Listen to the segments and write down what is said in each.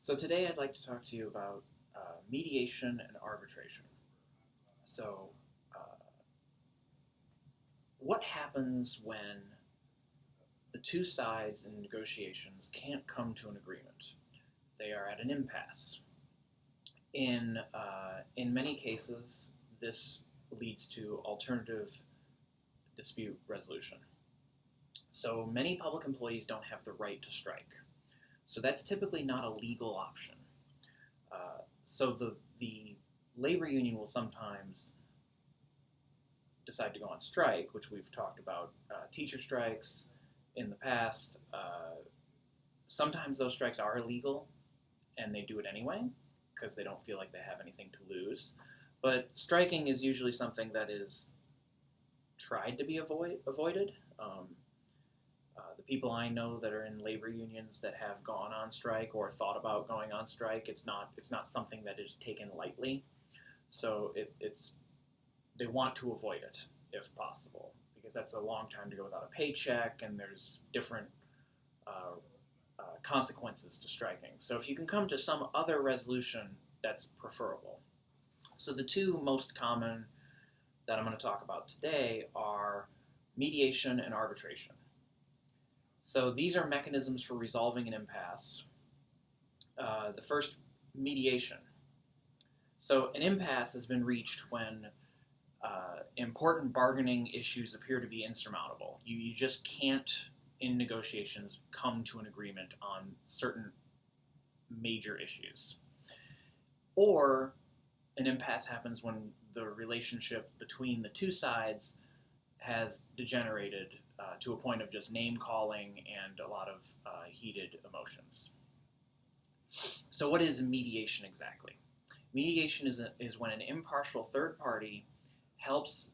So today I'd like to talk to you about mediation and arbitration. So, uh, what happens when the two sides in negotiations can't come to an agreement? They are at an impasse. In many cases, this leads to alternative dispute resolution. So many public employees don't have the right to strike. So that's typically not a legal option. So the labor union will sometimes decide to go on strike, which we've talked about teacher strikes in the past. Sometimes those strikes are illegal, and they do it anyway because they don't feel like they have anything to lose. But striking is usually something that is tried to be avoided. The people I know that are in labor unions that have gone on strike or thought about going on strike, it's not something that is taken lightly. So it's they want to avoid it if possible because that's a long time to go without a paycheck, and there's different uh, consequences to striking. So if you can come to some other resolution, that's preferable. So the two most common that I'm going to talk about today are mediation and arbitration. So these are mechanisms for resolving an impasse. The first, mediation. So an impasse has been reached when important bargaining issues appear to be insurmountable. You just can't, in negotiations, come to an agreement on certain major issues. Or an impasse happens when the relationship between the two sides has degenerated to a point of just name calling and a lot of heated emotions. So, what is mediation exactly? Mediation is when an impartial third party helps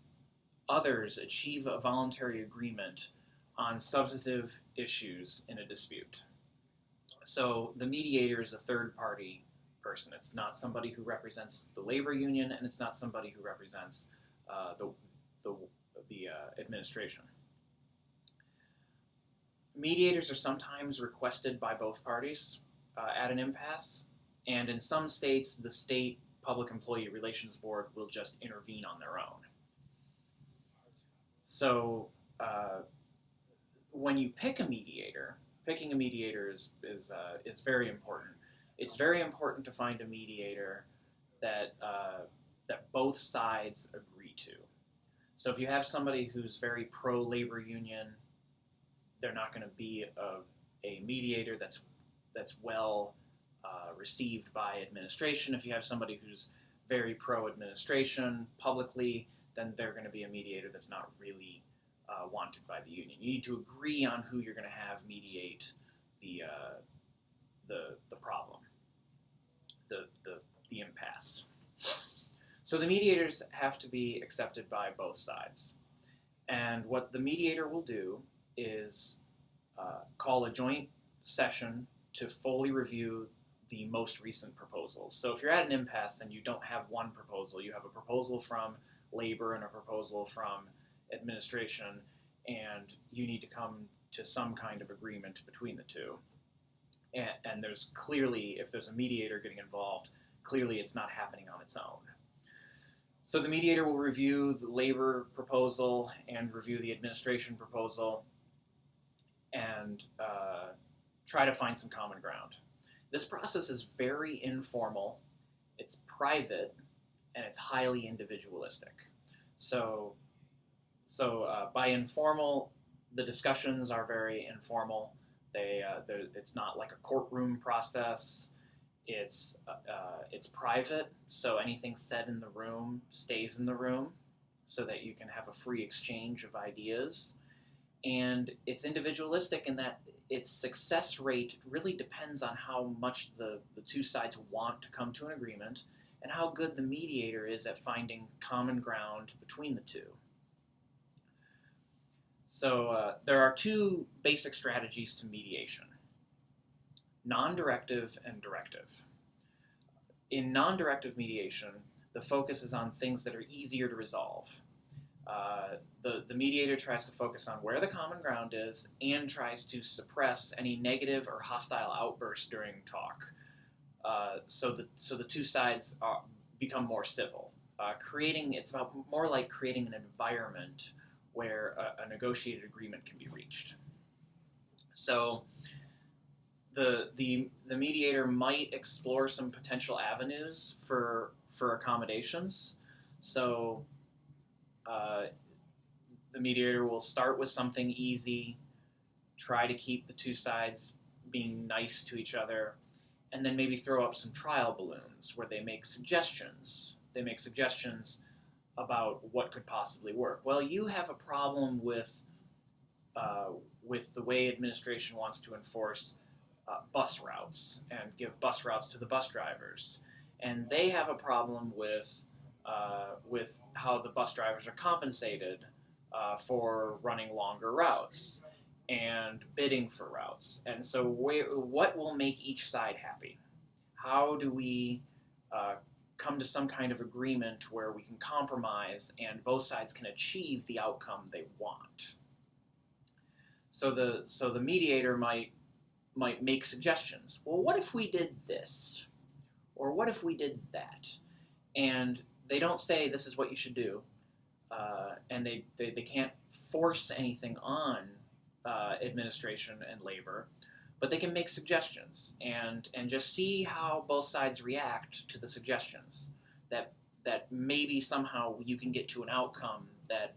others achieve a voluntary agreement on substantive issues in a dispute. So, the mediator is a third party person. It's not somebody who represents the labor union, and it's not somebody who represents the, the, the administration. Mediators are sometimes requested by both parties at an impasse, and in some states, the state public employee relations board will just intervene on their own. So, when you pick a mediator, picking a mediator is very important. It's very important to find a mediator that both sides agree to. So if you have somebody who's very pro labor union, they're not going to be a mediator that's well received by administration. If you have somebody who's very pro administration publicly, then they're going to be a mediator that's not really wanted by the union. You need to agree on who you're going to have mediate the the problem, the impasse. So the mediators have to be accepted by both sides. And what the mediator will do is call a joint session to fully review the most recent proposals. So if you're at an impasse, then you don't have one proposal. You have a proposal from labor and a proposal from administration, and you need to come to some kind of agreement between the two. And there's clearly, if there's a mediator getting involved, clearly it's not happening on its own. So the mediator will review the labor proposal and review the administration proposal and try to find some common ground. This process is very informal, it's private, and it's highly individualistic. So by informal, the discussions are very informal. It's not like a courtroom process. It's private, so anything said in the room stays in the room, so that you can have a free exchange of ideas. And it's individualistic in that its success rate really depends on how much the two sides want to come to an agreement and how good the mediator is at finding common ground between the two. So there are two basic strategies to mediation: non-directive and directive. In non-directive mediation, the focus is on things that are easier to resolve. The mediator tries to focus on where the common ground is and tries to suppress any negative or hostile outbursts during talk. so the two sides become more civil. It's about more like creating an environment where a negotiated agreement can be reached. So the mediator might explore some potential avenues for accommodations. So the mediator will start with something easy, try to keep the two sides being nice to each other, and then maybe throw up some trial balloons where they make suggestions. They make suggestions about what could possibly work. Well, you have a problem with the way administration wants to enforce bus routes and give bus routes to the bus drivers, and they have a problem with how the bus drivers are compensated for running longer routes and bidding for routes. And so, what will make each side happy? How do we come to some kind of agreement where we can compromise and both sides can achieve the outcome they want? So the mediator might make suggestions. Well, what if we did this? Or what if we did that? And they don't say this is what you should do, and they can't force anything on administration and labor, but they can make suggestions and just see how both sides react to the suggestions. That maybe somehow you can get to an outcome that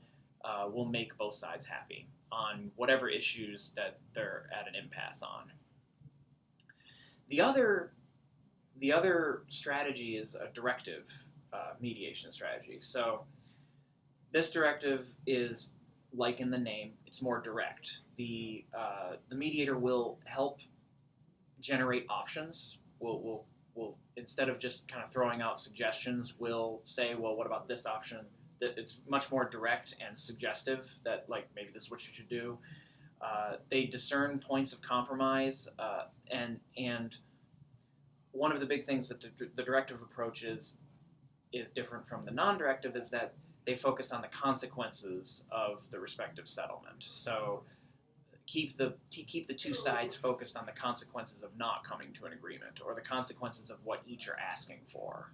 will make both sides happy on whatever issues that they're at an impasse on. The other strategy is a directive mediation strategy. So this directive is, like in the name, it's more direct. The mediator will help generate options. Will instead of just kind of throwing out suggestions, will say, well, what about this option? That it's much more direct and suggestive. That, like, maybe this is what you should do. They discern points of compromise, and one of the big things that the directive approach is different from the non-directive is that they focus on the consequences of the respective settlement. So keep the two sides focused on the consequences of not coming to an agreement, or the consequences of what each are asking for,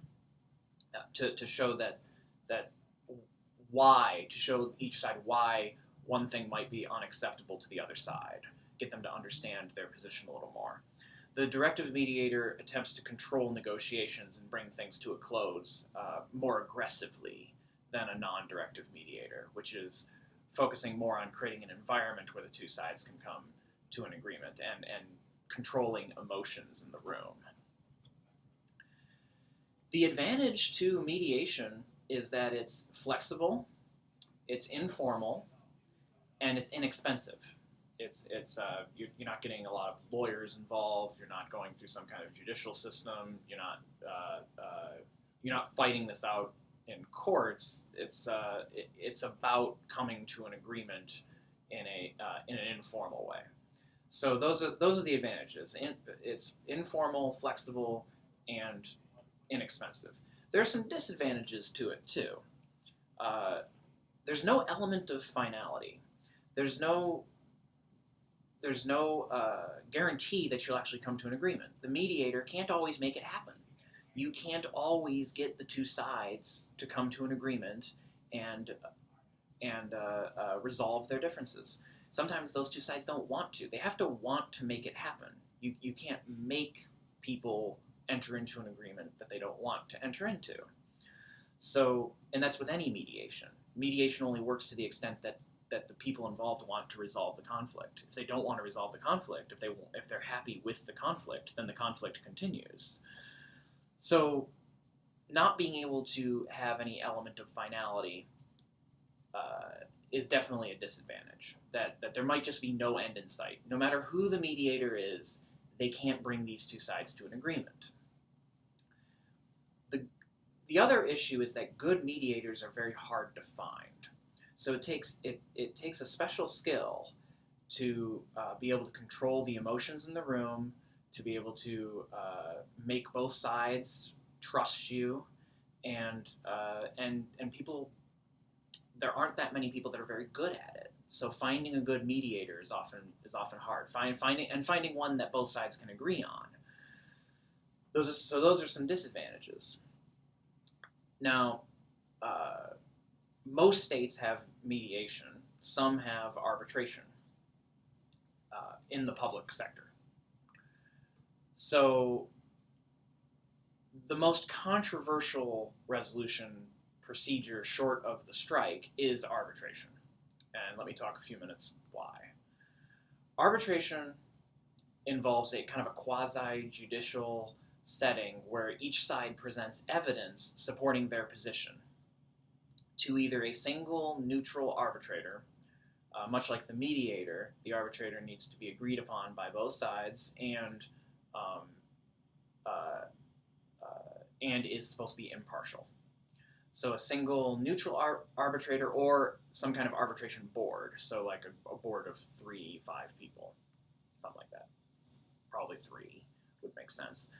to show to show each side why one thing might be unacceptable to the other side, get them to understand their position a little more. The directive mediator attempts to control negotiations and bring things to a close more aggressively than a non-directive mediator, which is focusing more on creating an environment where the two sides can come to an agreement and controlling emotions in the room. The advantage to mediation is that it's flexible, it's informal, and it's inexpensive. You're not getting a lot of lawyers involved. You're not going through some kind of judicial system. You're not fighting this out in courts. It's about coming to an agreement in an informal way. So those are the advantages. It's informal, flexible, and inexpensive. There are some disadvantages to it too. There's no element of finality. There's no guarantee that you'll actually come to an agreement. The mediator can't always make it happen. You can't always get the two sides to come to an agreement and resolve their differences. Sometimes those two sides don't want to. They have to want to make it happen. You can't make people enter into an agreement that they don't want to enter into. So, and that's with any mediation. Mediation only works to the extent that the people involved want to resolve the conflict. If they don't want to resolve the conflict, if they're happy with the conflict, then the conflict continues. So, not being able to have any element of finality is definitely a disadvantage. That there might just be no end in sight. No matter who the mediator is, they can't bring these two sides to an agreement. The other issue is that good mediators are very hard to find. So it takes a special skill to be able to control the emotions in the room, to be able to make both sides trust you, and people. There aren't that many people that are very good at it. So finding a good mediator is often hard. Finding one that both sides can agree on. those are some disadvantages. Now, most states have mediation. Some have arbitration in the public sector. So the most controversial resolution procedure short of the strike is arbitration. And let me talk a few minutes why. Arbitration involves a kind of a quasi-judicial setting where each side presents evidence supporting their position to either a single neutral arbitrator, much like the mediator. The arbitrator needs to be agreed upon by both sides and is supposed to be impartial. So a single neutral arbitrator or some kind of arbitration board, so like a board of 3-5 people, something like that. Probably 3 would make sense.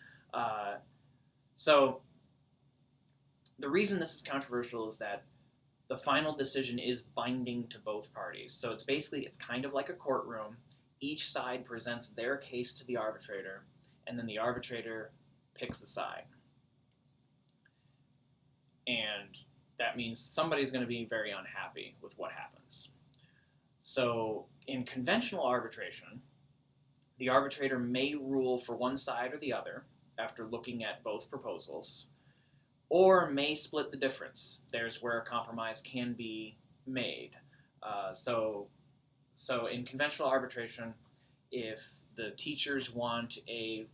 So the reason this is controversial is that the final decision is binding to both parties. So it's kind of like a courtroom. Each side presents their case to the arbitrator, and then the arbitrator picks a side. And that means somebody's going to be very unhappy with what happens. So in conventional arbitration, the arbitrator may rule for one side or the other after looking at both proposals, or may split the difference. There's where a compromise can be made. So in conventional arbitration, if the teachers want a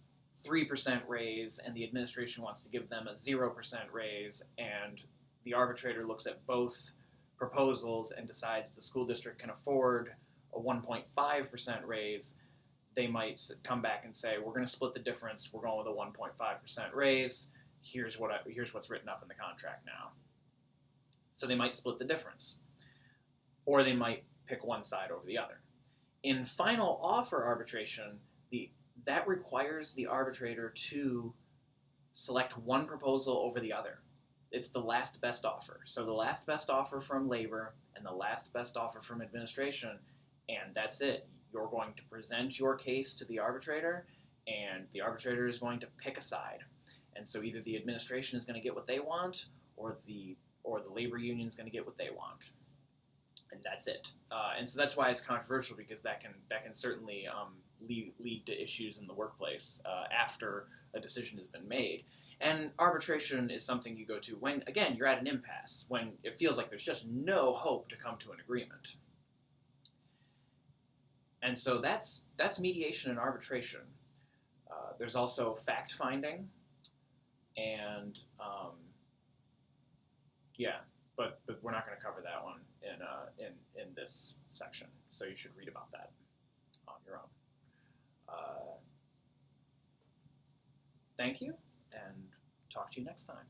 3% raise and the administration wants to give them a 0% raise, and the arbitrator looks at both proposals and decides the school district can afford a 1.5% raise, they might come back and say, we're going to split the difference, we're going with a 1.5% raise, here's what's written up in the contract now. So they might split the difference. Or they might pick one side over the other. In final offer arbitration, that requires the arbitrator to select one proposal over the other. It's the last best offer. So the last best offer from labor and the last best offer from administration, and that's it. You're going to present your case to the arbitrator, and the arbitrator is going to pick a side. And so either the administration is going to get what they want, or the labor union is going to get what they want. And that's it. And so that's why it's controversial, because that can certainly lead to issues in the workplace after a decision has been made. And arbitration is something you go to when, again, you're at an impasse, when it feels like there's just no hope to come to an agreement. And so that's mediation and arbitration. There's also fact-finding, and but we're not going to cover that one in this section, so you should read about that on your own. Thank you, and talk to you next time.